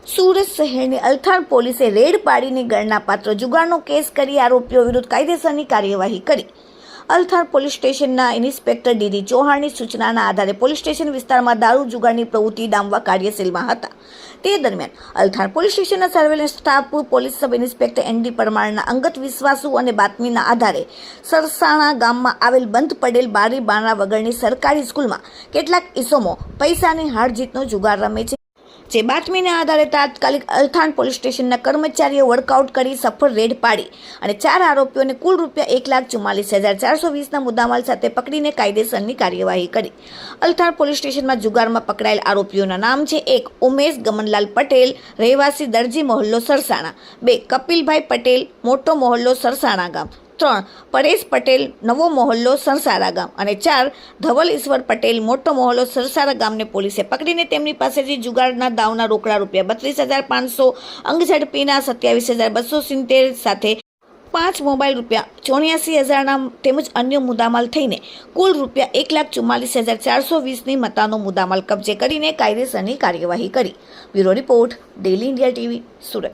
સુરત શહેરની અલથાણ પોલીસે રેડ પાડીને ગણનાપાત્ર જુગારનો કેસ કરી આરોપીઓ વિરુદ્ધ કાયદેસરની કાર્યવાહી કરી। અલથાણ પોલીસ સ્ટેશનના ઇન્સ્પેક્ટર ડીડી ચૌહાણની સૂચનાના આધારે પોલીસ સ્ટેશન વિસ્તારમાં દારૂ જુગારની પ્રવૃત્તિ ડામવા કાર્યશીલમાં હતા। તે દરમિયાન અલથાણ પોલીસ સ્ટેશનના surveillance staff police sub inspector ND પરમારના અંગત વિશ્વાસુ અને બાતમીના આધારે સરસાણા ગામમાં આવેલ બંધ પડેલ બારી બારણા વગરની સરકારી સ્કૂલમાં કેટલાક ઈસમો પૈસાની હાર જીતનો જુગાર રમે છે, જે બાતમીના આધારે તાત્કાલિક અલથાણ પોલીસ સ્ટેશનના કર્મચારીઓ વર્કઆઉટ કરી સફળ રેડ પાડી અને 4 આરોપીઓને કુલ ₹1,44,420ના મુદ્દામાલ સાથે પકડીને કાયદેસરની કાર્યવાહી કરી। અલથાણ પોલીસ સ્ટેશનમાં જુગારમાં પકડાયેલ આરોપીઓના નામ છે: 1 ઉમેશ ગમનલાલ પટેલ, રહેવાસી દરજી મોહલ્લો સરસાણા; 2 કપિલભાઈ પટેલ, મોટો મોહલ્લો સરસાણા ગામ; 3 પરેશ પટેલ, નવો મોહલ્લો સરસારા ગામ; અને 4 ધવલ ઈશ્વર પટેલ, મોટો મોહલ્લો સરસારા ગામને પોલીસે પકડીને તેમની પાસેથી જુગારના દાવના રોકડા ₹32,500, અંગઝડપીના 27,270 સાથે 5 મોબાઈલ ₹84,000ના તેમજ અન્ય મુદ્દામાલ થઈને કુલ ₹1,44,420ની મતાનો મુદ્દામાલ કબજે કરીને કાયદેસરની કાર્યવાહી કરી। Bureau report, daily India TV, Surat.